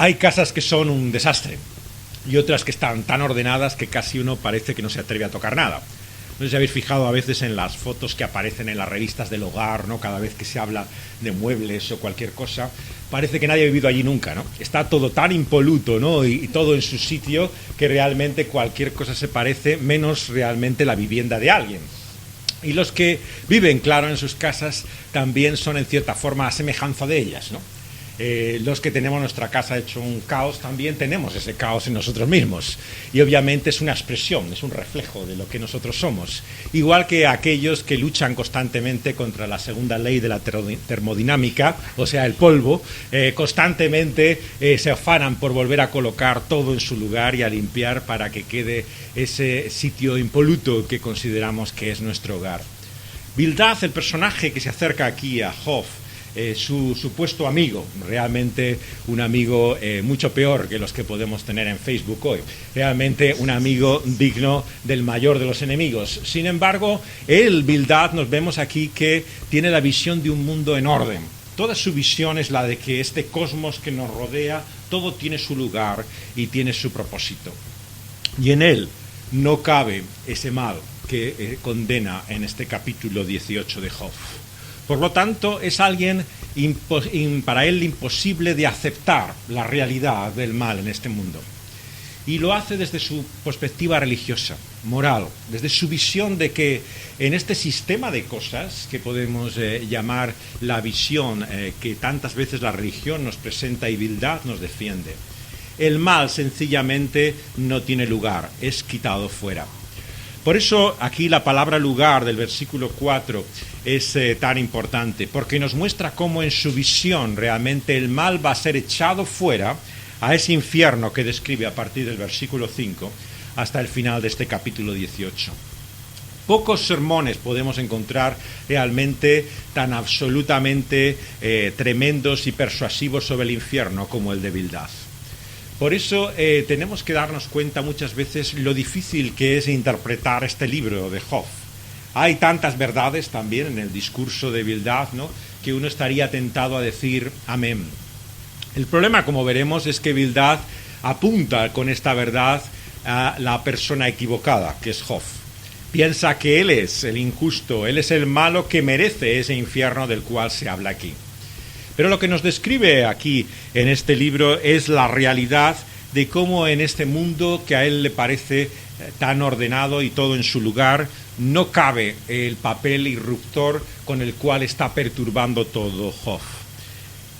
Hay casas que son un desastre y otras que están tan ordenadas que casi uno parece que no se atreve a tocar nada. No sé si habéis fijado a veces en las fotos que aparecen en las revistas del hogar, ¿no? Cada vez que se habla de muebles o cualquier cosa, parece que nadie ha vivido allí nunca, ¿no? Está todo tan impoluto, ¿no? Y todo en su sitio que realmente cualquier cosa se parece, menos realmente la vivienda de alguien. Y los que viven, claro, en sus casas también son en cierta forma a semejanza de ellas, ¿no? Los que tenemos nuestra casa hecho un caos, también tenemos ese caos en nosotros mismos. Y obviamente es una expresión, es un reflejo de lo que nosotros somos. Igual que aquellos que luchan constantemente contra la segunda ley de la termodinámica, o sea, el polvo, constantemente se afanan por volver a colocar todo en su lugar y a limpiar para que quede ese sitio impoluto que consideramos que es nuestro hogar. Bildad, el personaje que se acerca aquí a Job, su supuesto amigo, realmente un amigo mucho peor que los que podemos tener en Facebook hoy, realmente un amigo digno del mayor de los enemigos. Sin embargo, él, Bildad, nos vemos aquí que tiene la visión de un mundo en orden. Toda su visión es la de que este cosmos que nos rodea, todo tiene su lugar y tiene su propósito. Y en él no cabe ese mal que condena en este capítulo 18 de Job. Por lo tanto, es alguien para él imposible de aceptar la realidad del mal en este mundo. Y lo hace desde su perspectiva religiosa, moral, desde su visión de que en este sistema de cosas que podemos llamar la visión que tantas veces la religión nos presenta y Bildad nos defiende, el mal sencillamente no tiene lugar, es quitado fuera. Por eso aquí la palabra lugar del versículo 4 es tan importante, porque nos muestra cómo en su visión realmente el mal va a ser echado fuera a ese infierno que describe a partir del versículo 5 hasta el final de este capítulo 18. Pocos sermones podemos encontrar realmente tan absolutamente tremendos y persuasivos sobre el infierno como el de Bildad. Por eso tenemos que darnos cuenta muchas veces lo difícil que es interpretar este libro de Job. Hay tantas verdades también en el discurso de Bildad, ¿no?, que uno estaría tentado a decir amén. El problema, como veremos, es que Bildad apunta con esta verdad a la persona equivocada, que es Job. Piensa que él es el injusto, él es el malo que merece ese infierno del cual se habla aquí. Pero lo que nos describe aquí en este libro es la realidad de cómo en este mundo que a él le parece tan ordenado y todo en su lugar, no cabe el papel irruptor con el cual está perturbando todo Job.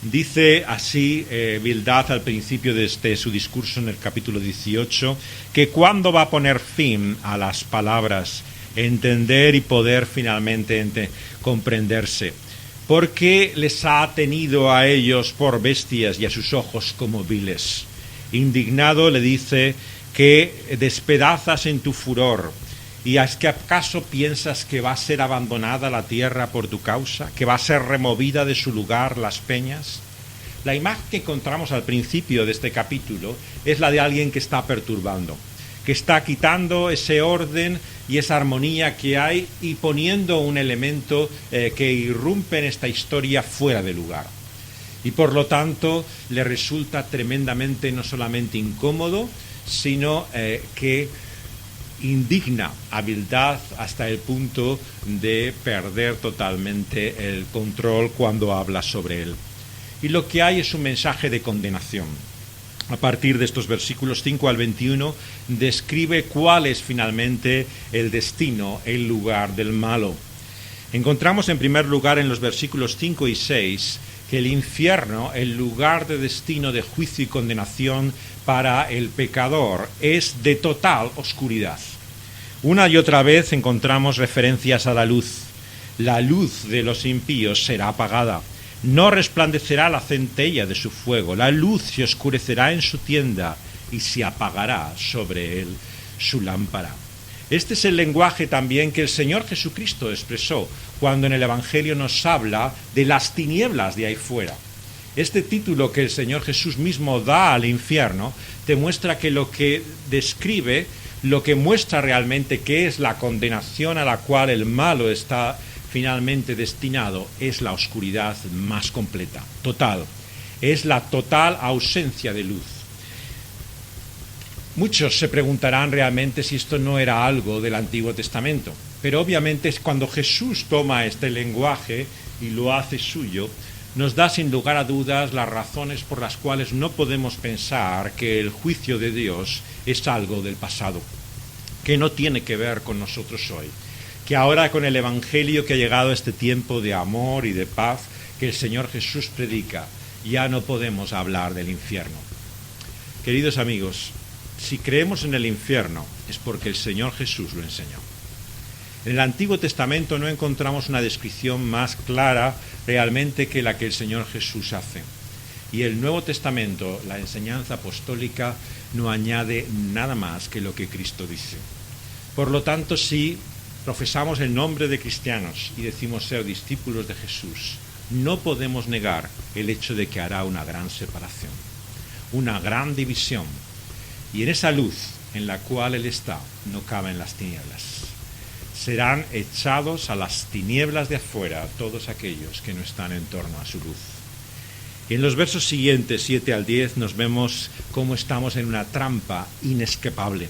Dice así Bildad al principio de su discurso en el capítulo 18, que cuándo va a poner fin a las palabras, entender y poder finalmente comprenderse. Porque les ha tenido a ellos por bestias y a sus ojos como viles. Indignado le dice que despedazas en tu furor, y es que acaso piensas que va a ser abandonada la tierra por tu causa, que va a ser removida de su lugar las peñas. La imagen que encontramos al principio de este capítulo es la de alguien que está perturbando, que está quitando ese orden y esa armonía que hay y poniendo un elemento que irrumpe en esta historia fuera de lugar. Y por lo tanto le resulta tremendamente no solamente incómodo, sino que indigna a Bildad hasta el punto de perder totalmente el control cuando habla sobre él. Y lo que hay es un mensaje de condenación. A partir de estos versículos 5 al 21, describe cuál es finalmente el destino, el lugar del malo. Encontramos en primer lugar en los versículos 5 y 6 que el infierno, el lugar de destino de juicio y condenación para el pecador, es de total oscuridad. Una y otra vez encontramos referencias a la luz. La luz de los impíos será apagada. No resplandecerá la centella de su fuego, la luz se oscurecerá en su tienda y se apagará sobre él su lámpara. Este es el lenguaje también que el Señor Jesucristo expresó cuando en el Evangelio nos habla de las tinieblas de ahí fuera. Este título que el Señor Jesús mismo da al infierno te muestra que lo que describe, lo que muestra realmente que es la condenación a la cual el malo está finalmente destinado, es la oscuridad más completa, total. es la total ausencia de luz. Muchos se preguntarán realmente si esto no era algo del Antiguo Testamento, pero obviamente es cuando Jesús toma este lenguaje y lo hace suyo, nos da sin lugar a dudas las razones por las cuales no podemos pensar que el juicio de Dios es algo del pasado, que no tiene que ver con nosotros hoy, que ahora con el Evangelio que ha llegado a este tiempo de amor y de paz que el Señor Jesús predica, ya no podemos hablar del infierno. Queridos amigos, si creemos en el infierno es porque el Señor Jesús lo enseñó. En el Antiguo Testamento no encontramos una descripción más clara realmente que la que el Señor Jesús hace. Y el Nuevo Testamento, la enseñanza apostólica, no añade nada más que lo que Cristo dice. Por lo tanto, si profesamos el nombre de cristianos y decimos ser discípulos de Jesús, no podemos negar el hecho de que hará una gran separación, una gran división. Y en esa luz en la cual Él está, no caben las tinieblas. Serán echados a las tinieblas de afuera todos aquellos que no están en torno a su luz. Y en los versos siguientes, 7 al 10, nos vemos cómo estamos en una trampa inescapable.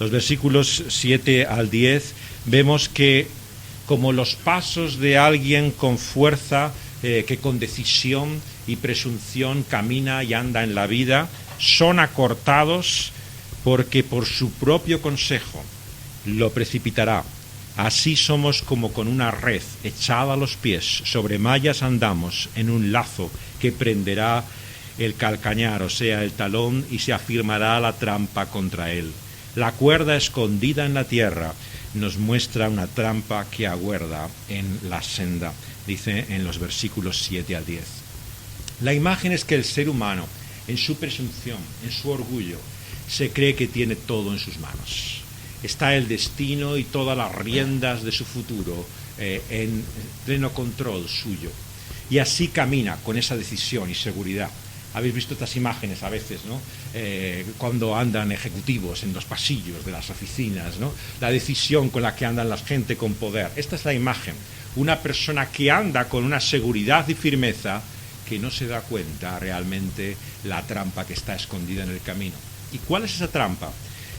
Los versículos 7 al 10 vemos que como los pasos de alguien con fuerza, que con decisión y presunción camina y anda en la vida, son acortados porque por su propio consejo lo precipitará. Así somos como con una red echada a los pies, sobre mallas andamos en un lazo que prenderá el calcañar, o sea, el talón, y se afirmará la trampa contra él. La cuerda escondida en la tierra nos muestra una trampa que aguarda en la senda, dice en los versículos 7 al 10. La imagen es que el ser humano, en su presunción, en su orgullo, se cree que tiene todo en sus manos. Está el destino y todas las riendas de su futuro en pleno control suyo. Y así camina con esa decisión y seguridad. Habéis visto estas imágenes a veces, ¿no? Cuando andan ejecutivos en los pasillos de las oficinas, ¿no? La decisión con la que andan la gente con poder. Esta es la imagen. Una persona que anda con una seguridad y firmeza que no se da cuenta realmente la trampa que está escondida en el camino. ¿Y cuál es esa trampa?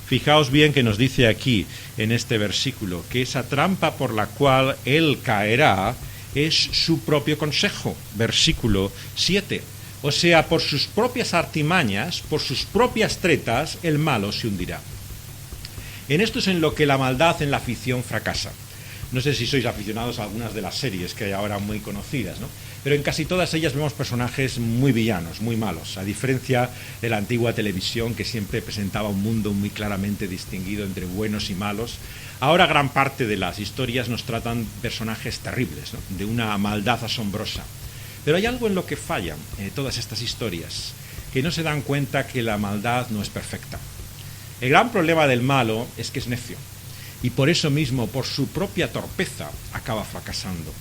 Fijaos bien que nos dice aquí, en este versículo, que esa trampa por la cual él caerá es su propio consejo. Versículo 7. O sea, por sus propias artimañas, por sus propias tretas, el malo se hundirá. En esto es en lo que la maldad en la ficción fracasa. No sé si sois aficionados a algunas de las series que hay ahora muy conocidas, ¿no? Pero en casi todas ellas vemos personajes muy villanos, muy malos, a diferencia de la antigua televisión que siempre presentaba un mundo muy claramente distinguido entre buenos y malos. Ahora gran parte de las historias nos tratan personajes terribles, ¿no? De una maldad asombrosa. Pero hay algo en lo que fallan todas estas historias, que no se dan cuenta que la maldad no es perfecta. El gran problema del malo es que es necio, y por eso mismo, por su propia torpeza, acaba fracasando.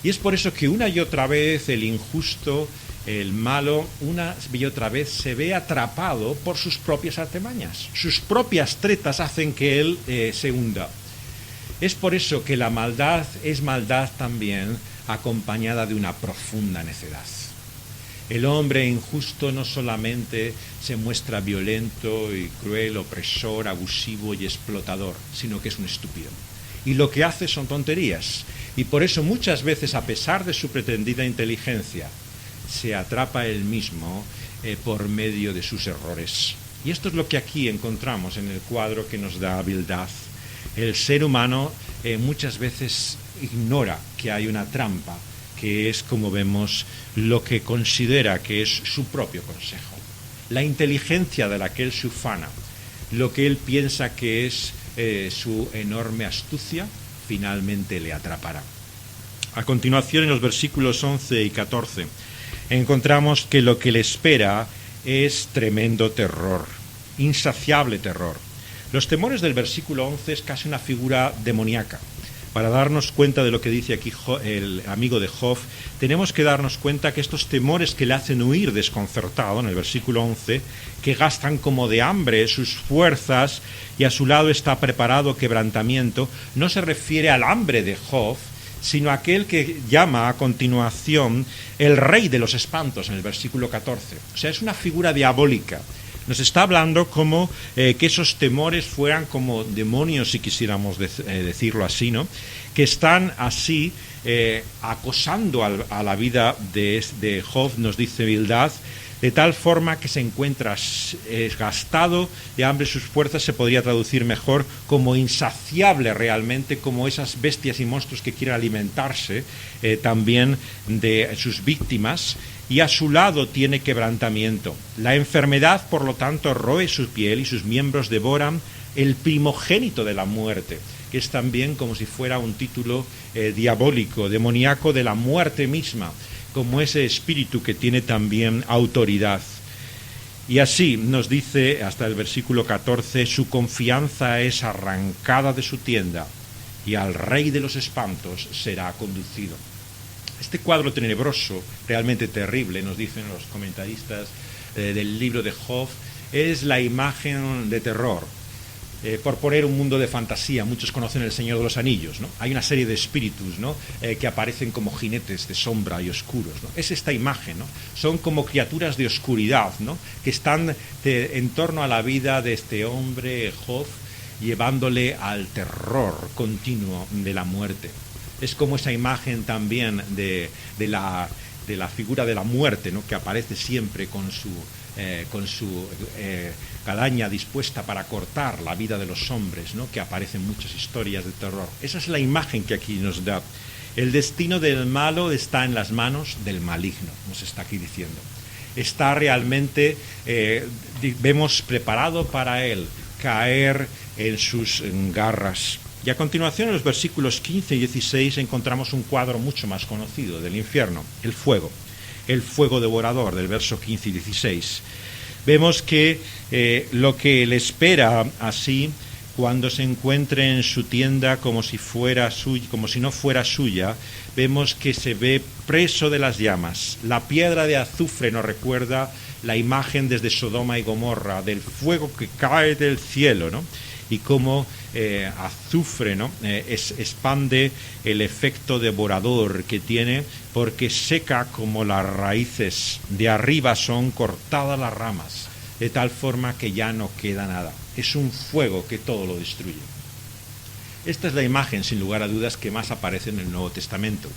Y es por eso que una y otra vez el injusto, el malo, una y otra vez se ve atrapado por sus propias artimañas. Sus propias tretas hacen que él se hunda. Es por eso que la maldad es maldad también acompañada de una profunda necedad. El hombre injusto no solamente se muestra violento y cruel, opresor, abusivo y explotador, sino que es un estúpido. Y lo que hace son tonterías. Y por eso muchas veces, a pesar de su pretendida inteligencia, se atrapa él mismo por medio de sus errores. Y esto es lo que aquí encontramos en el cuadro que nos da Bildad. El ser humano muchas veces ignora que hay una trampa, que es, como vemos, lo que considera que es su propio consejo. La inteligencia de la que él se ufana, lo que él piensa que es su enorme astucia, finalmente le atrapará. A continuación, en los versículos 11 y 14, encontramos que lo que le espera es tremendo terror, insaciable terror. Los temores del versículo 11 es casi una figura demoníaca. Para darnos cuenta de lo que dice aquí el amigo de Job, tenemos que darnos cuenta que estos temores que le hacen huir desconcertado, en el versículo 11, que gastan como de hambre sus fuerzas y a su lado está preparado quebrantamiento, no se refiere al hambre de Job, sino aquel que llama a continuación el rey de los espantos en el versículo 14. O sea, es una figura diabólica. Nos está hablando como que esos temores fueran como demonios, si quisiéramos decirlo así, ¿no? Que están así acosando a la vida de Job, nos dice Bildad, de tal forma que se encuentra gastado de hambre, sus fuerzas se podría traducir mejor como insaciable realmente, como esas bestias y monstruos que quieren alimentarse también de sus víctimas, y a su lado tiene quebrantamiento. La enfermedad, por lo tanto, roe su piel y sus miembros devoran el primogénito de la muerte, que es también como si fuera un título diabólico, demoníaco de la muerte misma, como ese espíritu que tiene también autoridad. Y así nos dice hasta el versículo 14, su confianza es arrancada de su tienda y al rey de los espantos será conducido. Este cuadro tenebroso, realmente terrible, nos dicen los comentaristas del libro de Job, es la imagen de terror. Por poner un mundo de fantasía, muchos conocen El Señor de los Anillos, ¿no? Hay una serie de espíritus, ¿no? Que aparecen como jinetes de sombra y oscuros, ¿no? Es esta imagen, ¿no? Son como criaturas de oscuridad, ¿no? Que están en torno a la vida de este hombre, Job, llevándole al terror continuo de la muerte. Es como esa imagen también de la figura de la muerte, ¿no? Que aparece siempre con su cadaña dispuesta para cortar la vida de los hombres, ¿no? Que aparecen muchas historias de terror. Esa es la imagen que aquí nos da. El destino del malo está en las manos del maligno, nos está aquí diciendo. Está realmente, vemos preparado para él caer en sus garras. Y a continuación, en los versículos 15 y 16, encontramos un cuadro mucho más conocido del infierno, el fuego devorador, del verso 15 y 16. Vemos que lo que le espera así, cuando se encuentre en su tienda como si no fuera suya, vemos que se ve preso de las llamas. La piedra de azufre nos recuerda la imagen desde Sodoma y Gomorra, del fuego que cae del cielo, ¿no? Y cómo azufre, ¿no? Expande el efecto devorador que tiene, porque seca como las raíces, de arriba son cortadas las ramas, de tal forma que ya no queda nada. Es un fuego que todo lo destruye. Esta es la imagen, sin lugar a dudas, que más aparece en el Nuevo Testamento.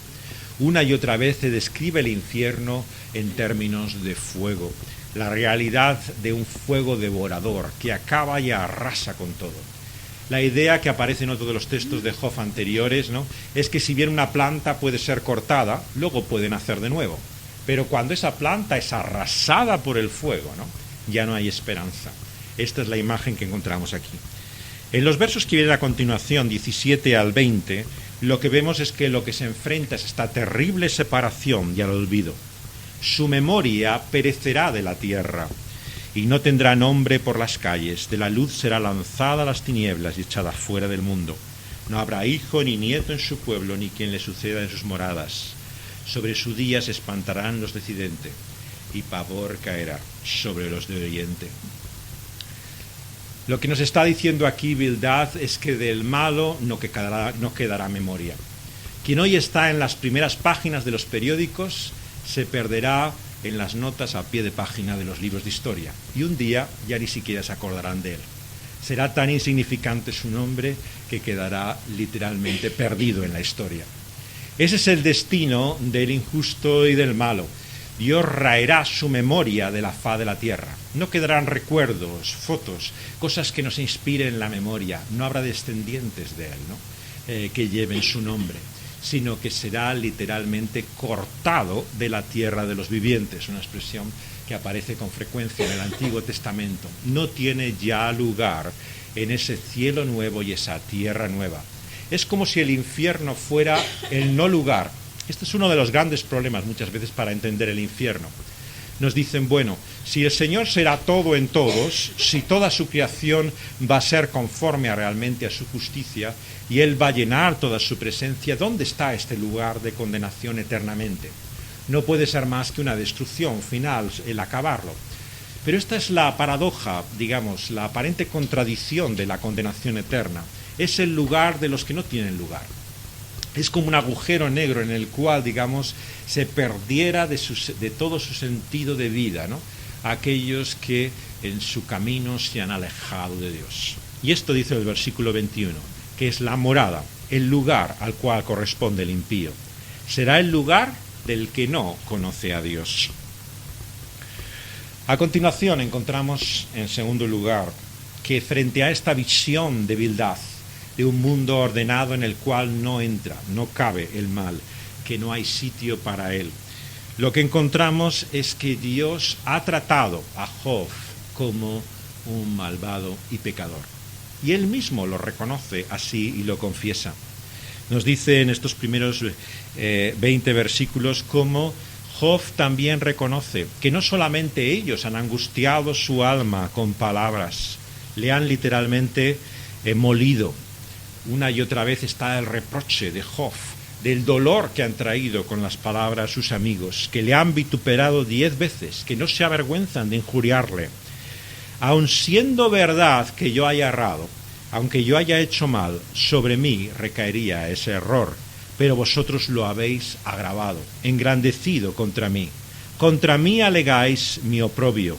Una y otra vez se describe el infierno en términos de fuego, la realidad de un fuego devorador que acaba y arrasa con todo. La idea que aparece en otro de los textos de Job anteriores, ¿no? Es que si bien una planta puede ser cortada, luego puede nacer de nuevo. Pero cuando esa planta es arrasada por el fuego, ¿no? Ya no hay esperanza. Esta es la imagen que encontramos aquí. En los versos que vienen a continuación, 17 al 20, lo que vemos es que lo que se enfrenta es esta terrible separación y al olvido. Su memoria perecerá de la tierra y no tendrá nombre por las calles. De la luz será lanzada a las tinieblas y echada fuera del mundo. No habrá hijo ni nieto en su pueblo, ni quien le suceda en sus moradas. Sobre su día se espantarán los de occidente, y pavor caerá sobre los de oriente. Lo que nos está diciendo aquí Bildad es que del malo no quedará memoria. Quien hoy está en las primeras páginas de los periódicos se perderá en las notas a pie de página de los libros de historia, y un día ya ni siquiera se acordarán de él. Será tan insignificante su nombre que quedará literalmente perdido en la historia. Ese es el destino del injusto y del malo. Dios raerá su memoria de la faz de la tierra. No quedarán recuerdos, fotos, cosas que nos inspiren la memoria. No habrá descendientes de él, ¿no? Que lleven su nombre, sino que será literalmente cortado de la tierra de los vivientes, una expresión que aparece con frecuencia en el Antiguo Testamento. No tiene ya lugar en ese cielo nuevo y esa tierra nueva. Es como si el infierno fuera el no lugar. Este es uno de los grandes problemas muchas veces para entender el infierno. Nos dicen, bueno, si el Señor será todo en todos, si toda su creación va a ser conforme realmente a su justicia y Él va a llenar toda su presencia, ¿dónde está este lugar de condenación eternamente? No puede ser más que una destrucción final, el acabarlo. Pero esta es la paradoja, digamos, la aparente contradicción de la condenación eterna. Es el lugar de los que no tienen lugar. Es como un agujero negro en el cual, digamos, se perdiera de todo su sentido de vida, ¿no? Aquellos que en su camino se han alejado de Dios. Y esto dice el versículo 21, que es la morada, el lugar al cual corresponde el impío. Será el lugar del que no conoce a Dios. A continuación encontramos, en segundo lugar, que frente a esta visión de vildad, de un mundo ordenado en el cual no entra, no cabe el mal, que no hay sitio para él, lo que encontramos es que Dios ha tratado a Job como un malvado y pecador. Y él mismo lo reconoce así y lo confiesa. Nos dice en estos primeros 20 versículos cómo Job también reconoce que no solamente ellos han angustiado su alma con palabras, le han literalmente molido. Una y otra vez está el reproche de Job, del dolor que han traído con las palabras sus amigos, que le han vituperado 10 veces, que no se avergüenzan de injuriarle. Aun siendo verdad que yo haya errado, aunque yo haya hecho mal, sobre mí recaería ese error, pero vosotros lo habéis agravado, engrandecido contra mí. Contra mí alegáis mi oprobio.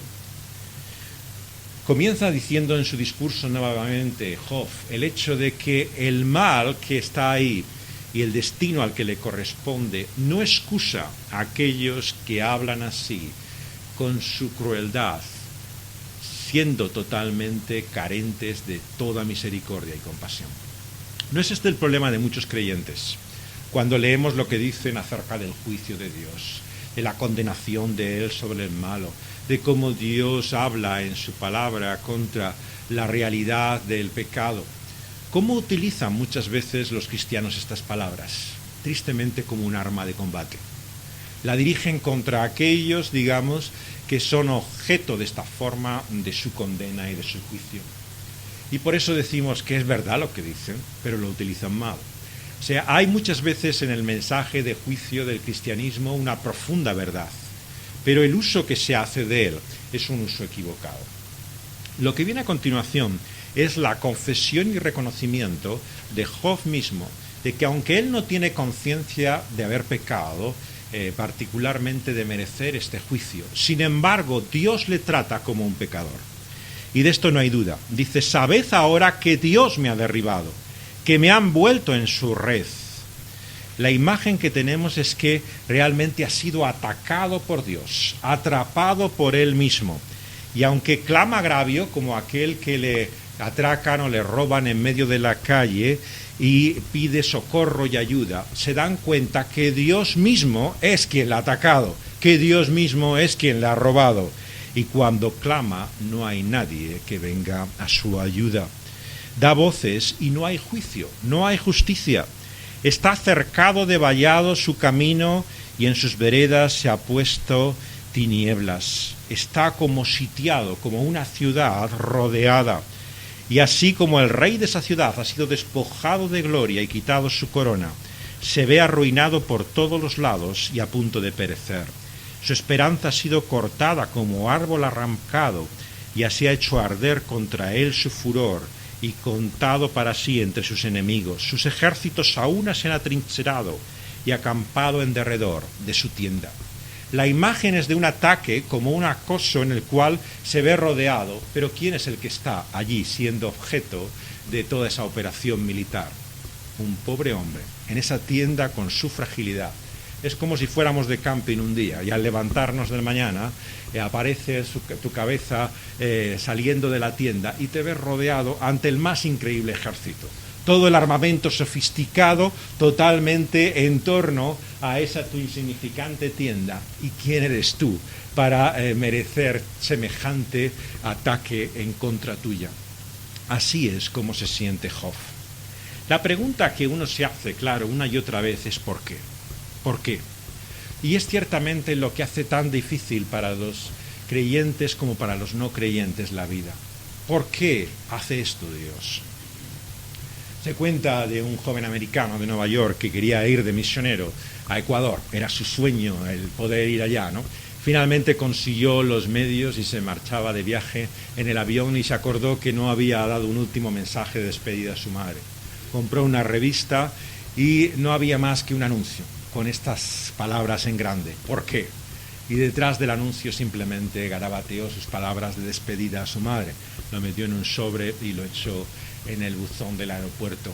Comienza diciendo en su discurso nuevamente Job el hecho de que el mal que está ahí y el destino al que le corresponde no excusa a aquellos que hablan así con su crueldad, siendo totalmente carentes de toda misericordia y compasión. ¿No es este el problema de muchos creyentes? Cuando leemos lo que dicen acerca del juicio de Dios, de la condenación de Él sobre el malo, de cómo Dios habla en su palabra contra la realidad del pecado. ¿Cómo utilizan muchas veces los cristianos estas palabras? Tristemente como un arma de combate. La dirigen contra aquellos, digamos, que son objeto de esta forma de su condena y de su juicio. Y por eso decimos que es verdad lo que dicen, pero lo utilizan mal. O sea, hay muchas veces en el mensaje de juicio del cristianismo una profunda verdad, pero el uso que se hace de él es un uso equivocado. Lo que viene a continuación es la confesión y reconocimiento de Job mismo, de que aunque él no tiene conciencia de haber pecado, particularmente de merecer este juicio, sin embargo, Dios le trata como un pecador. Y de esto no hay duda. Dice, sabed ahora que Dios me ha derribado, que me han vuelto en su red. La imagen que tenemos es que realmente ha sido atacado por Dios, atrapado por Él mismo. Y aunque clama agravio, como aquel que le atracan o le roban en medio de la calle y pide socorro y ayuda, se dan cuenta que Dios mismo es quien le ha atacado, que Dios mismo es quien le ha robado. Y cuando clama, no hay nadie que venga a su ayuda. Da voces y no hay juicio, no hay justicia. Está cercado de vallado su camino y en sus veredas se ha puesto tinieblas. Está como sitiado, como una ciudad rodeada. Y así como el rey de esa ciudad ha sido despojado de gloria y quitado su corona, se ve arruinado por todos los lados y a punto de perecer. Su esperanza ha sido cortada como árbol arrancado y así ha hecho arder contra él su furor y contado para sí entre sus enemigos. Sus ejércitos aún se han atrincherado y acampado en derredor de su tienda. La imagen es de un ataque como un acoso en el cual se ve rodeado, pero ¿quién es el que está allí siendo objeto de toda esa operación militar? Un pobre hombre, en esa tienda con su fragilidad. Es como si fuéramos de camping un día y al levantarnos de mañana aparece tu cabeza saliendo de la tienda y te ves rodeado ante el más increíble ejército. Todo el armamento sofisticado totalmente en torno a esa tu insignificante tienda. ¿Y quién eres tú para merecer semejante ataque en contra tuya? Así es como se siente Job. La pregunta que uno se hace, claro, una y otra vez es ¿por qué? ¿Por qué? Y es ciertamente lo que hace tan difícil para los creyentes como para los no creyentes la vida. ¿Por qué hace esto Dios? Se cuenta de un joven americano de Nueva York que quería ir de misionero a Ecuador. Era su sueño el poder ir allá, ¿no? Finalmente consiguió los medios y se marchaba de viaje en el avión y se acordó que no había dado un último mensaje de despedida a su madre. Compró una revista y no había más que un anuncio con estas palabras en grande. ¿Por qué? Y detrás del anuncio simplemente garabateó sus palabras de despedida a su madre. Lo metió en un sobre y lo echó en el buzón del aeropuerto.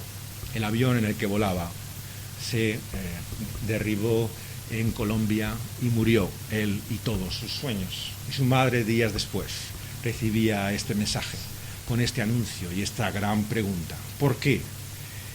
El avión en el que volaba se derribó en Colombia y murió él y todos sus sueños. Y su madre, días después, recibía este mensaje con este anuncio y esta gran pregunta. ¿Por qué?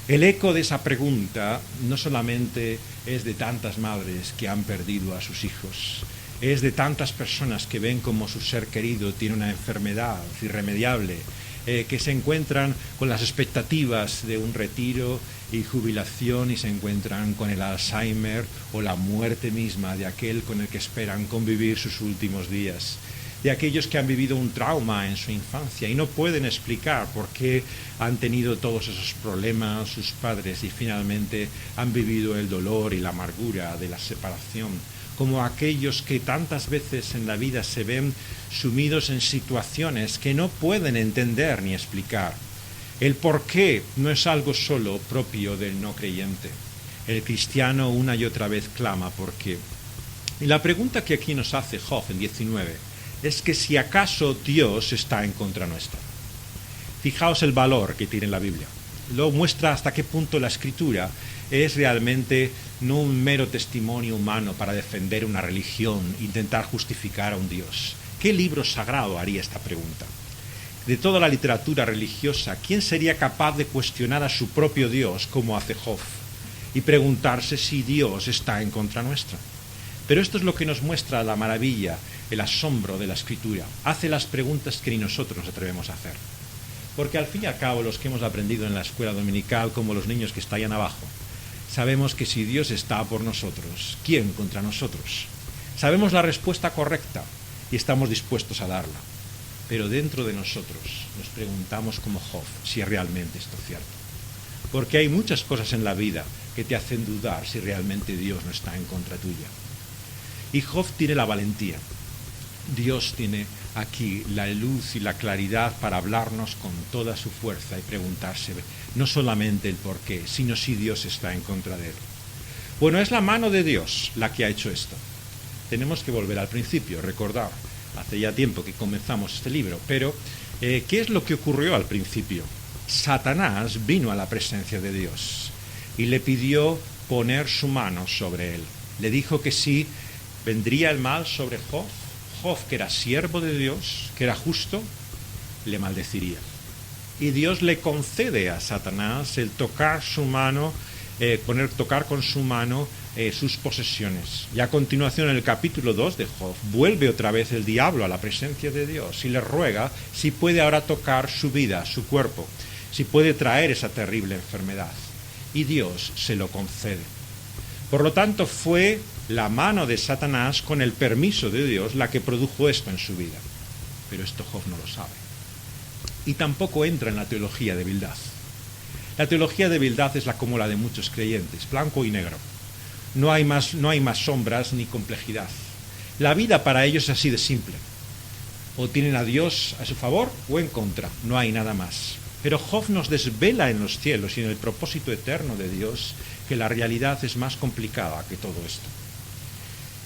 El eco de esa pregunta no solamente es de tantas madres que han perdido a sus hijos, es de tantas personas que ven como su ser querido tiene una enfermedad irremediable, que se encuentran con las expectativas de un retiro y jubilación y se encuentran con el Alzheimer o la muerte misma de aquel con el que esperan convivir sus últimos días, de aquellos que han vivido un trauma en su infancia y no pueden explicar por qué han tenido todos esos problemas sus padres y finalmente han vivido el dolor y la amargura de la separación, como aquellos que tantas veces en la vida se ven sumidos en situaciones que no pueden entender ni explicar. El por qué no es algo solo propio del no creyente. El cristiano una y otra vez clama por qué. Y la pregunta que aquí nos hace Job en 19 es que si acaso Dios está en contra nuestra. Fijaos el valor que tiene la Biblia. Lo muestra hasta qué punto la Escritura es realmente no un mero testimonio humano para defender una religión, intentar justificar a un Dios. ¿Qué libro sagrado haría esta pregunta? De toda la literatura religiosa, ¿quién sería capaz de cuestionar a su propio Dios como hace Job y preguntarse si Dios está en contra nuestra? Pero esto es lo que nos muestra la maravilla, el asombro de la Escritura. Hace las preguntas que ni nosotros nos atrevemos a hacer. Porque al fin y al cabo los que hemos aprendido en la escuela dominical, como los niños que están abajo, sabemos que si Dios está por nosotros, ¿quién contra nosotros? Sabemos la respuesta correcta y estamos dispuestos a darla. Pero dentro de nosotros nos preguntamos como Job si realmente esto es cierto. Porque hay muchas cosas en la vida que te hacen dudar si realmente Dios no está en contra tuya. Y Job tiene la valentía. Dios tiene aquí la luz y la claridad para hablarnos con toda su fuerza y preguntarse no solamente el por qué, sino si Dios está en contra de él. Bueno, es la mano de Dios la que ha hecho esto. Tenemos que volver al principio, recordar. Hace ya tiempo que comenzamos este libro, pero ¿qué es lo que ocurrió al principio? Satanás vino a la presencia de Dios y le pidió poner su mano sobre él. Le dijo que si vendría el mal sobre Job, Job, que era siervo de Dios, que era justo, le maldeciría. Y Dios le concede a Satanás el tocar su mano, tocar con su mano sus posesiones. Y a continuación, en el capítulo 2 de Job, vuelve otra vez el diablo a la presencia de Dios y le ruega si puede ahora tocar su vida, su cuerpo, si puede traer esa terrible enfermedad. Y Dios se lo concede. Por lo tanto, fue la mano de Satanás, con el permiso de Dios, la que produjo esto en su vida. Pero esto Job no lo sabe. Y tampoco entra en la teología de Bildad. La teología de Bildad es como la de muchos creyentes, blanco y negro. No hay más sombras ni complejidad. La vida para ellos es así de simple. O tienen a Dios a su favor o en contra. No hay nada más. Pero Job nos desvela en los cielos y en el propósito eterno de Dios que la realidad es más complicada que todo esto.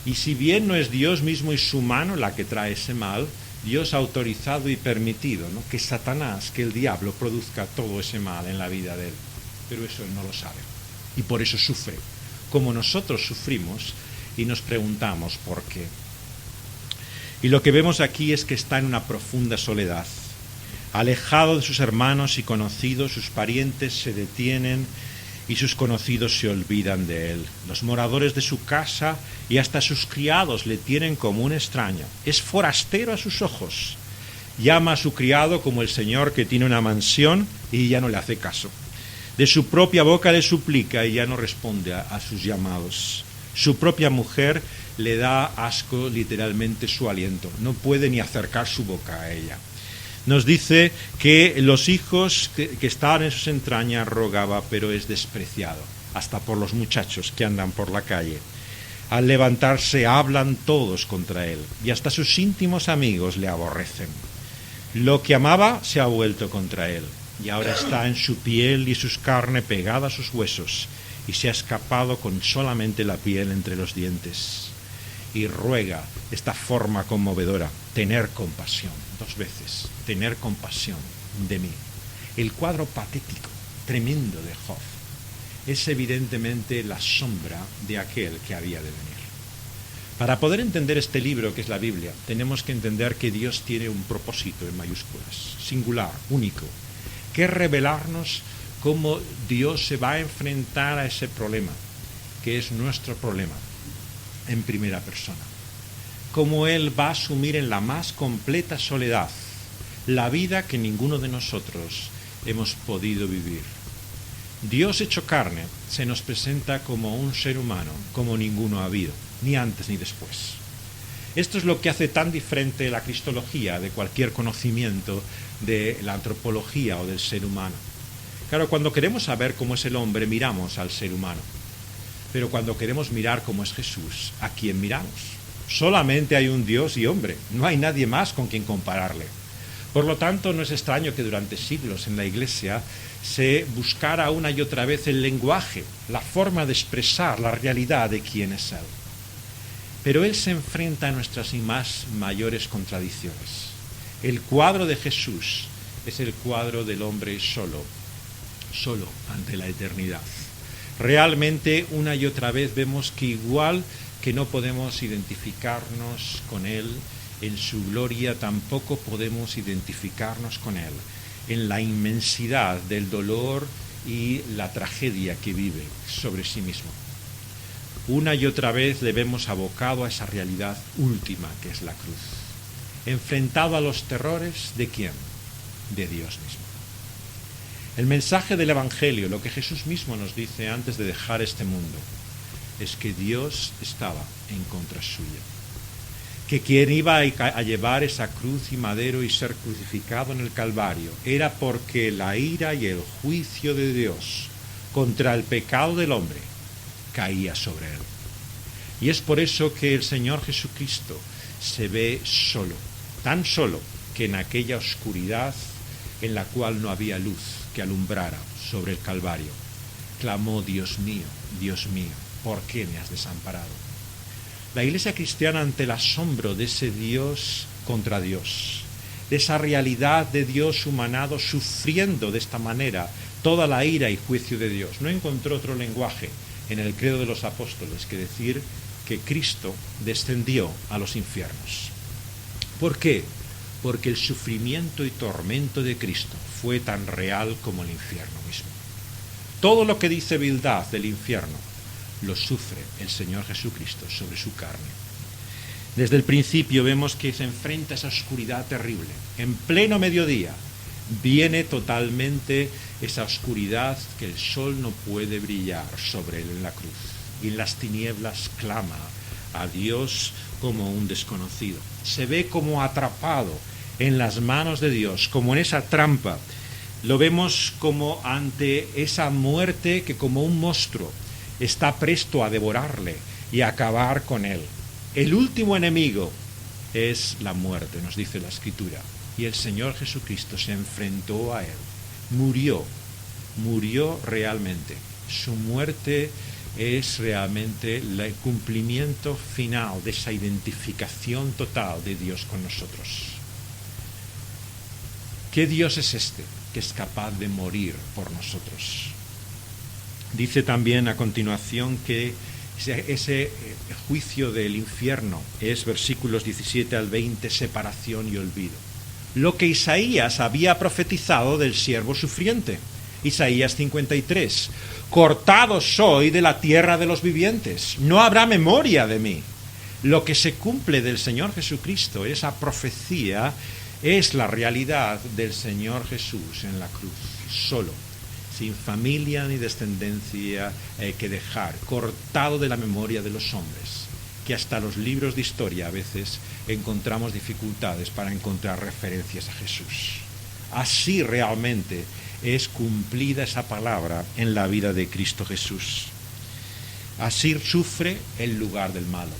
Y si bien no es Dios mismo y su mano la que trae ese mal, Dios ha autorizado y permitido, ¿no?, que Satanás, que el diablo, produzca todo ese mal en la vida de él. Pero eso él no lo sabe. Y por eso sufre, como nosotros sufrimos, y nos preguntamos por qué. Y lo que vemos aquí es que está en una profunda soledad. Alejado de sus hermanos y conocidos, sus parientes se detienen y sus conocidos se olvidan de él. Los moradores de su casa y hasta sus criados le tienen como un extraño. Es forastero a sus ojos. Llama a su criado como el señor que tiene una mansión y ya no le hace caso. De su propia boca le suplica y ya no responde a sus llamados. Su propia mujer le da asco literalmente su aliento. No puede ni acercar su boca a ella. Nos dice que los hijos que estaban en sus entrañas rogaba, pero es despreciado, hasta por los muchachos que andan por la calle. Al levantarse hablan todos contra él, y hasta sus íntimos amigos le aborrecen. Lo que amaba se ha vuelto contra él, y ahora está en su piel y su carne pegada a sus huesos, y se ha escapado con solamente la piel entre los dientes. Y ruega esta forma conmovedora, tener compasión, 2 veces, tener compasión de mí. El cuadro patético, tremendo de Job es evidentemente la sombra de aquel que había de venir. Para poder entender este libro que es la Biblia, tenemos que entender que Dios tiene un propósito en mayúsculas, singular, único, que es revelarnos cómo Dios se va a enfrentar a ese problema, que es nuestro problema, en primera persona. Cómo Él va a asumir en la más completa soledad la vida que ninguno de nosotros hemos podido vivir. Dios hecho carne se nos presenta como un ser humano, como ninguno ha habido, ni antes ni después. Esto es lo que hace tan diferente la cristología de cualquier conocimiento de la antropología o del ser humano. Claro, cuando queremos saber cómo es el hombre, miramos al ser humano. Pero cuando queremos mirar cómo es Jesús, ¿a quién miramos? Solamente hay un Dios y hombre, no hay nadie más con quien compararle. Por lo tanto, no es extraño que durante siglos en la Iglesia se buscara una y otra vez el lenguaje, la forma de expresar la realidad de quién es Él. Pero Él se enfrenta a nuestras más mayores contradicciones. El cuadro de Jesús es el cuadro del hombre solo ante la eternidad. Realmente una y otra vez vemos que igual que no podemos identificarnos con Él en su gloria, tampoco podemos identificarnos con Él en la inmensidad del dolor y la tragedia que vive sobre sí mismo. Una y otra vez le vemos abocado a esa realidad última que es la cruz, enfrentado a los terrores ¿de quién? De Dios mismo. El mensaje del Evangelio, lo que Jesús mismo nos dice antes de dejar este mundo, es que Dios estaba en contra suya, que quien iba a llevar esa cruz y madero y ser crucificado en el Calvario era porque la ira y el juicio de Dios contra el pecado del hombre caía sobre él. Y es por eso que el Señor Jesucristo se ve solo, tan solo que en aquella oscuridad en la cual no había luz que alumbrara sobre el Calvario, clamó: Dios mío, ¿por qué me has desamparado? La Iglesia cristiana, ante el asombro de ese Dios contra Dios, de esa realidad de Dios humanado sufriendo de esta manera toda la ira y juicio de Dios, no encontró otro lenguaje en el credo de los apóstoles que decir que Cristo descendió a los infiernos. ¿Por qué? Porque el sufrimiento y tormento de Cristo fue tan real como el infierno mismo. Todo lo que dice Bildad del infierno lo sufre el Señor Jesucristo sobre su carne. Desde el principio vemos que se enfrenta a esa oscuridad terrible. En pleno mediodía viene totalmente esa oscuridad que el sol no puede brillar sobre él en la cruz. Y en las tinieblas clama a Dios como un desconocido. Se ve como atrapado en las manos de Dios, como en esa trampa. Lo vemos como ante esa muerte que como un monstruo está presto a devorarle y a acabar con él. El último enemigo es la muerte, nos dice la Escritura. Y el Señor Jesucristo se enfrentó a él. Murió realmente. Su muerte es realmente el cumplimiento final de esa identificación total de Dios con nosotros. ¿Qué Dios es este que es capaz de morir por nosotros? Dice también a continuación que ese juicio del infierno es, versículos 17 al 20, separación y olvido. Lo que Isaías había profetizado del siervo sufriente. Isaías 53. Cortado soy de la tierra de los vivientes, no habrá memoria de mí. Lo que se cumple del Señor Jesucristo, esa profecía, es la realidad del Señor Jesús en la cruz, solo, sin familia ni descendencia que dejar, cortado de la memoria de los hombres, que hasta los libros de historia a veces encontramos dificultades para encontrar referencias a Jesús. Así realmente es cumplida esa palabra en la vida de Cristo Jesús. Así sufre el lugar del malo,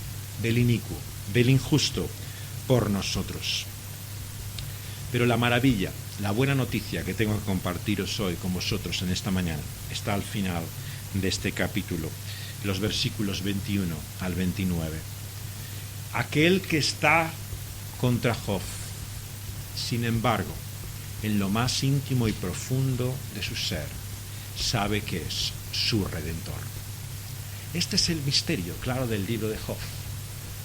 del inicuo, del injusto, por nosotros. Pero la maravilla, la buena noticia que tengo que compartiros hoy con vosotros en esta mañana, está al final de este capítulo, los versículos 21 al 29. Aquel que está contra Job, sin embargo, en lo más íntimo y profundo de su ser, sabe que es su Redentor. Este es el misterio, claro, del libro de Job.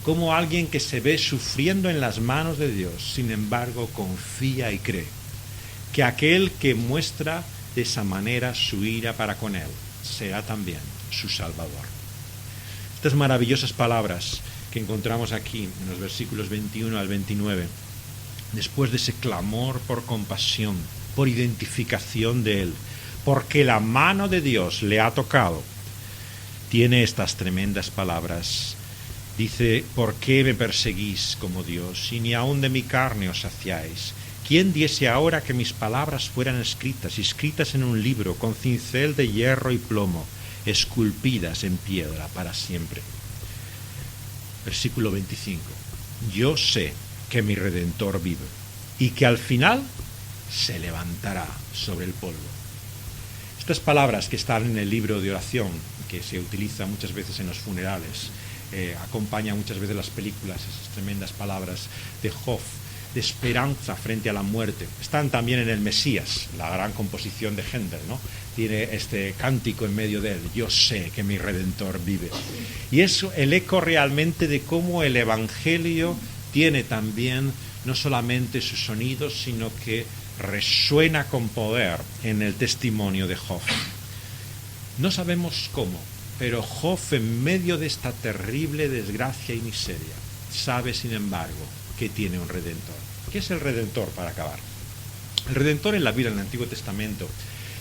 Como alguien que se ve sufriendo en las manos de Dios, sin embargo, confía y cree que aquel que muestra de esa manera su ira para con él será también su Salvador. Estas maravillosas palabras que encontramos aquí en los versículos 21 al 29, después de ese clamor por compasión, por identificación de él, porque la mano de Dios le ha tocado, tiene estas tremendas palabras. Dice: ¿por qué me perseguís como Dios, y ni aun de mi carne os saciáis? ¿Quién diese ahora que mis palabras fueran escritas en un libro, con cincel de hierro y plomo, esculpidas en piedra para siempre? Versículo 25. Yo sé que mi Redentor vive, y que al final se levantará sobre el polvo. Estas palabras que están en el libro de oración, que se utiliza muchas veces en los funerales, acompaña muchas veces las películas, esas tremendas palabras de Job, de esperanza frente a la muerte. Están también en el Mesías, la gran composición de Händel, ¿no? Tiene este cántico en medio de él: yo sé que mi Redentor vive. Y es el eco realmente de cómo el Evangelio tiene también no solamente sus sonidos, sino que resuena con poder en el testimonio de Job. No sabemos cómo, pero Job, en medio de esta terrible desgracia y miseria, sabe, sin embargo, que tiene un Redentor. ¿Qué es el Redentor, para acabar? El Redentor en la Biblia, en el Antiguo Testamento,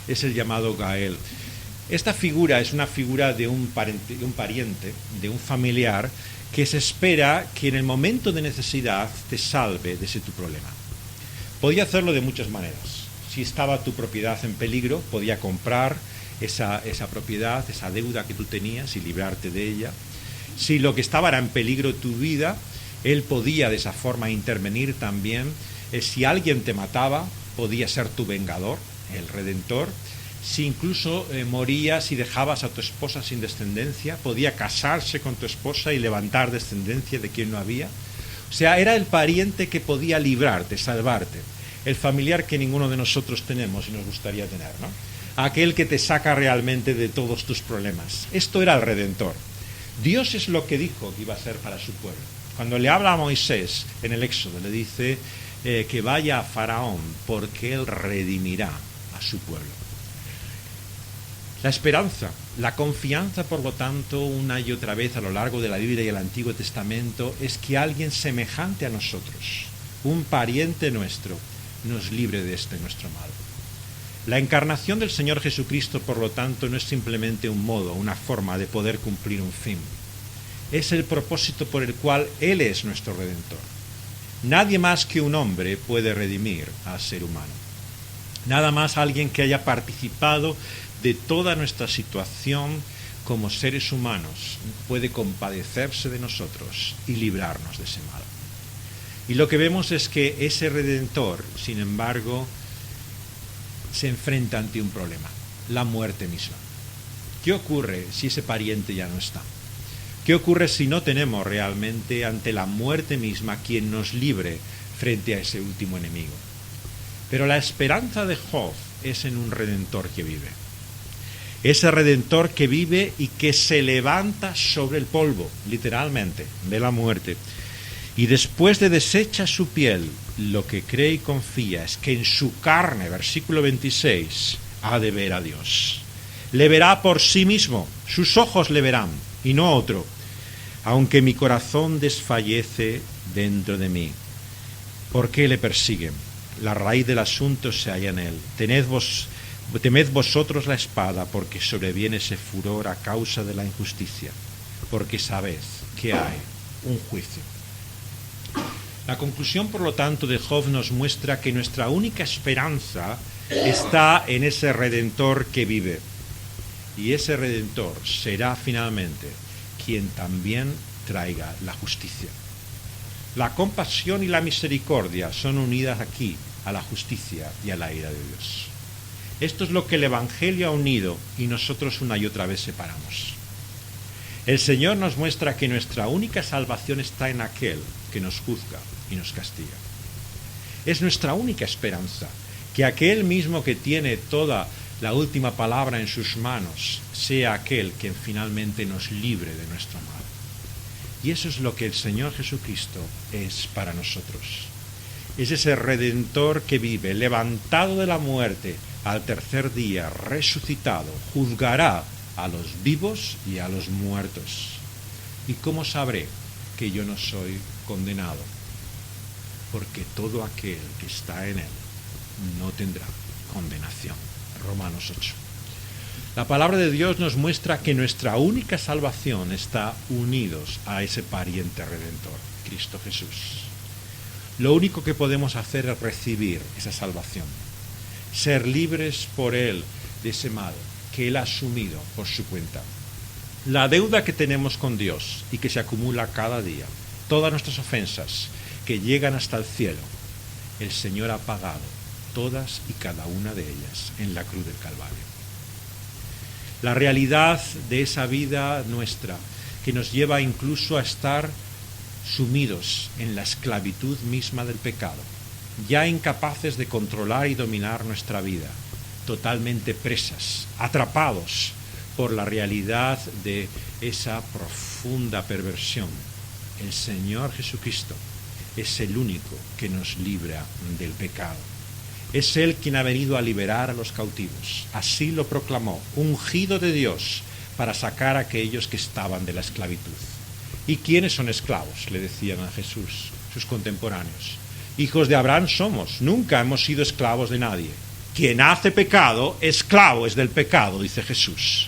es el llamado Gael. Esta figura es una figura de un pariente, de un familiar, que se espera que en el momento de necesidad te salve de ese tu problema. Podía hacerlo de muchas maneras. Si estaba tu propiedad en peligro, podía comprar esa propiedad, esa deuda que tú tenías, y librarte de ella. Si lo que estaba era en peligro tu vida, él podía de esa forma intervenir también. Si alguien te mataba, podía ser tu vengador, el Redentor. Si incluso morías y dejabas a tu esposa sin descendencia, podía casarse con tu esposa y levantar descendencia de quien no había. O sea, era el pariente que podía librarte, salvarte. El familiar que ninguno de nosotros tenemos y nos gustaría tener, ¿no? Aquel que te saca realmente de todos tus problemas. Esto era el Redentor. Dios es lo que dijo que iba a ser para su pueblo. Cuando le habla a Moisés en el Éxodo, le dice que vaya a Faraón porque él redimirá a su pueblo. La esperanza, la confianza, por lo tanto, una y otra vez a lo largo de la Biblia y el Antiguo Testamento, es que alguien semejante a nosotros, un pariente nuestro, nos libre de este nuestro mal. La encarnación del Señor Jesucristo, por lo tanto, no es simplemente un modo, una forma de poder cumplir un fin. Es el propósito por el cual Él es nuestro Redentor. Nadie más que un hombre puede redimir al ser humano. Nada más alguien que haya participado de toda nuestra situación como seres humanos puede compadecerse de nosotros y librarnos de ese mal. Y lo que vemos es que ese Redentor, sin embargo, se enfrenta ante un problema: la muerte misma. ¿Qué ocurre si ese pariente ya no está? ¿Qué ocurre si no tenemos realmente ante la muerte misma quien nos libre frente a ese último enemigo? Pero la esperanza de Job es en un Redentor que vive. Ese Redentor que vive y que se levanta sobre el polvo, literalmente, de la muerte. Y después de deshecha su piel, lo que cree y confía es que en su carne, versículo 26, ha de ver a Dios. Le verá por sí mismo, sus ojos le verán, y no otro. Aunque mi corazón desfallece dentro de mí. ¿Por qué le persiguen? La raíz del asunto se halla en él. Temed vosotros la espada, porque sobreviene ese furor a causa de la injusticia, porque sabed que hay un juicio. La conclusión, por lo tanto, de Job nos muestra que nuestra única esperanza está en ese Redentor que vive. Y ese Redentor será finalmente quien también traiga la justicia. La compasión y la misericordia son unidas aquí a la justicia y a la ira de Dios. Esto es lo que el Evangelio ha unido y nosotros una y otra vez separamos. El Señor nos muestra que nuestra única salvación está en aquel que nos juzga y nos castiga. Es nuestra única esperanza, que aquel mismo que tiene toda la última palabra en sus manos sea aquel que finalmente nos libre de nuestro mal. Y eso es lo que el Señor Jesucristo es para nosotros. Es ese Redentor que vive, levantado de la muerte, al tercer día, resucitado, juzgará a los vivos y a los muertos. ¿Y cómo sabré que yo no soy condenado? Porque todo aquel que está en él no tendrá condenación. Romanos 8. La palabra de Dios nos muestra que nuestra única salvación está unidos a ese pariente redentor, Cristo Jesús. Lo único que podemos hacer es recibir esa salvación, ser libres por Él de ese mal que Él ha asumido por su cuenta. La deuda que tenemos con Dios y que se acumula cada día, todas nuestras ofensas que llegan hasta el cielo, el Señor ha pagado todas y cada una de ellas en la cruz del Calvario. La realidad de esa vida nuestra, que nos lleva incluso a estar sumidos en la esclavitud misma del pecado, ya incapaces de controlar y dominar nuestra vida, totalmente presas, atrapados por la realidad de esa profunda perversión. El Señor Jesucristo es el único que nos libra del pecado. Es Él quien ha venido a liberar a los cautivos. Así lo proclamó, ungido de Dios para sacar a aquellos que estaban de la esclavitud. ¿Y quiénes son esclavos?, le decían a Jesús sus contemporáneos. Hijos de Abraham somos, nunca hemos sido esclavos de nadie. Quien hace pecado, esclavo es del pecado, dice Jesús.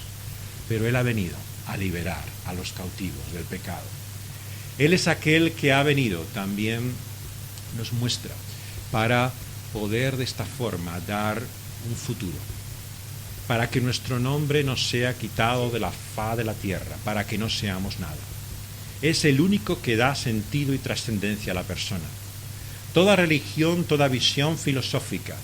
Pero Él ha venido a liberar a los cautivos del pecado. Él es aquel que ha venido, también nos muestra, para poder de esta forma dar un futuro, para que nuestro nombre no sea quitado de la faz de la tierra, para que no seamos nada. Es el único que da sentido y trascendencia a la persona. Toda religión, toda visión filosófica,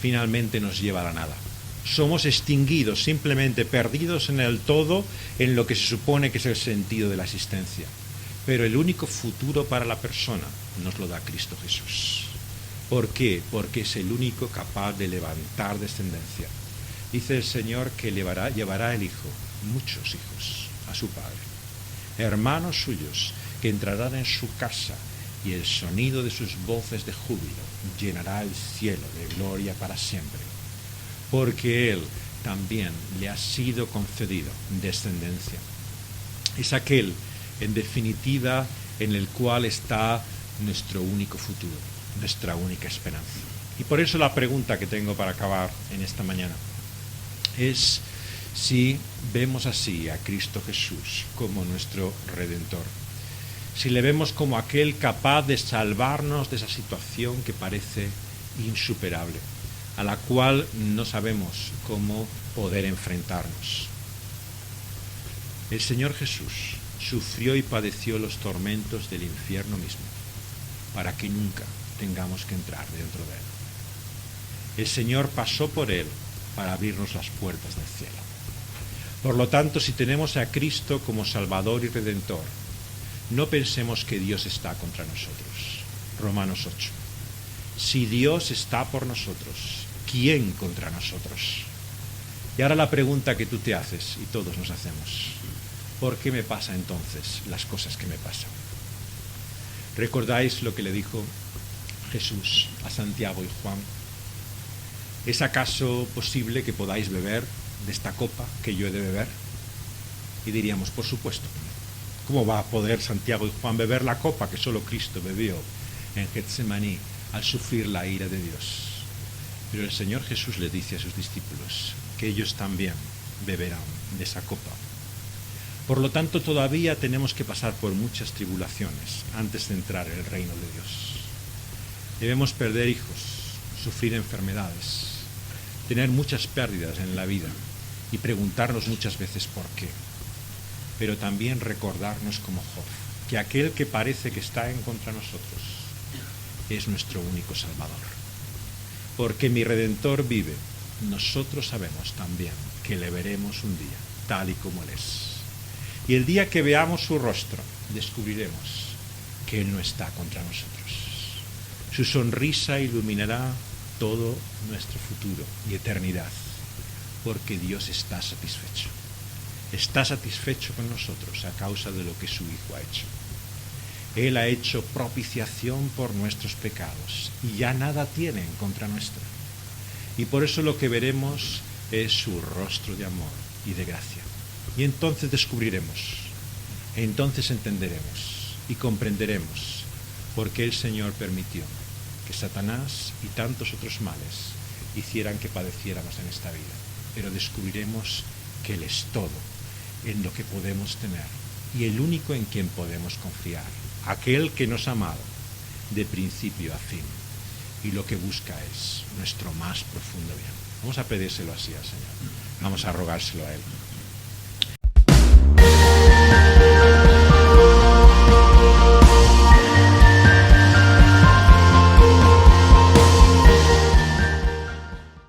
finalmente nos lleva a la nada. Somos extinguidos, simplemente perdidos en el todo, en lo que se supone que es el sentido de la existencia. Pero el único futuro para la persona nos lo da Cristo Jesús. ¿Por qué? Porque es el único capaz de levantar descendencia. Dice el Señor que llevará el Hijo, muchos hijos, a su Padre. Hermanos suyos que entrarán en su casa y el sonido de sus voces de júbilo llenará el cielo de gloria para siempre. Porque Él también le ha sido concedido descendencia. Es aquel, en definitiva, en el cual está nuestro único futuro, nuestra única esperanza. Y por eso la pregunta que tengo para acabar en esta mañana es si vemos así a Cristo Jesús como nuestro Redentor, si le vemos como aquel capaz de salvarnos de esa situación que parece insuperable, a la cual no sabemos cómo poder enfrentarnos. El Señor Jesús sufrió y padeció los tormentos del infierno mismo, para que nunca tengamos que entrar dentro de él. El Señor pasó por él para abrirnos las puertas del cielo. Por lo tanto, si tenemos a Cristo como Salvador y Redentor, no pensemos que Dios está contra nosotros. Romanos 8. Si Dios está por nosotros, ¿quién contra nosotros? Y ahora la pregunta que tú te haces y todos nos hacemos: ¿por qué me pasa entonces las cosas que me pasan? ¿Recordáis lo que le dijo Jesús a Santiago y Juan? ¿Es acaso posible que podáis beber de esta copa que yo he de beber? Y diríamos, por supuesto. ¿Cómo va a poder Santiago y Juan beber la copa que solo Cristo bebió en Getsemaní al sufrir la ira de Dios? Pero el Señor Jesús le dice a sus discípulos que ellos también beberán de esa copa. Por lo tanto, todavía tenemos que pasar por muchas tribulaciones antes de entrar en el reino de Dios. Debemos perder hijos, sufrir enfermedades, tener muchas pérdidas en la vida y preguntarnos muchas veces por qué. Pero también recordarnos como Job, que aquel que parece que está en contra de nosotros es nuestro único Salvador. Porque mi Redentor vive nosotros sabemos también que le veremos un día, tal y como Él es. Y el día que veamos su rostro, descubriremos que Él no está contra nosotros. Su sonrisa iluminará todo nuestro futuro y eternidad, porque Dios está satisfecho. Está satisfecho con nosotros a causa de lo que su Hijo ha hecho. Él ha hecho propiciación por nuestros pecados y ya nada tiene en contra nuestra. Y por eso lo que veremos es su rostro de amor y de gracia. Y entonces descubriremos, entonces entenderemos y comprenderemos por qué el Señor permitió que Satanás y tantos otros males hicieran que padeciéramos en esta vida. Pero descubriremos que Él es todo en lo que podemos tener y el único en quien podemos confiar, aquel que nos ha amado de principio a fin y lo que busca es nuestro más profundo bien. Vamos a pedírselo así al Señor, vamos a rogárselo a Él.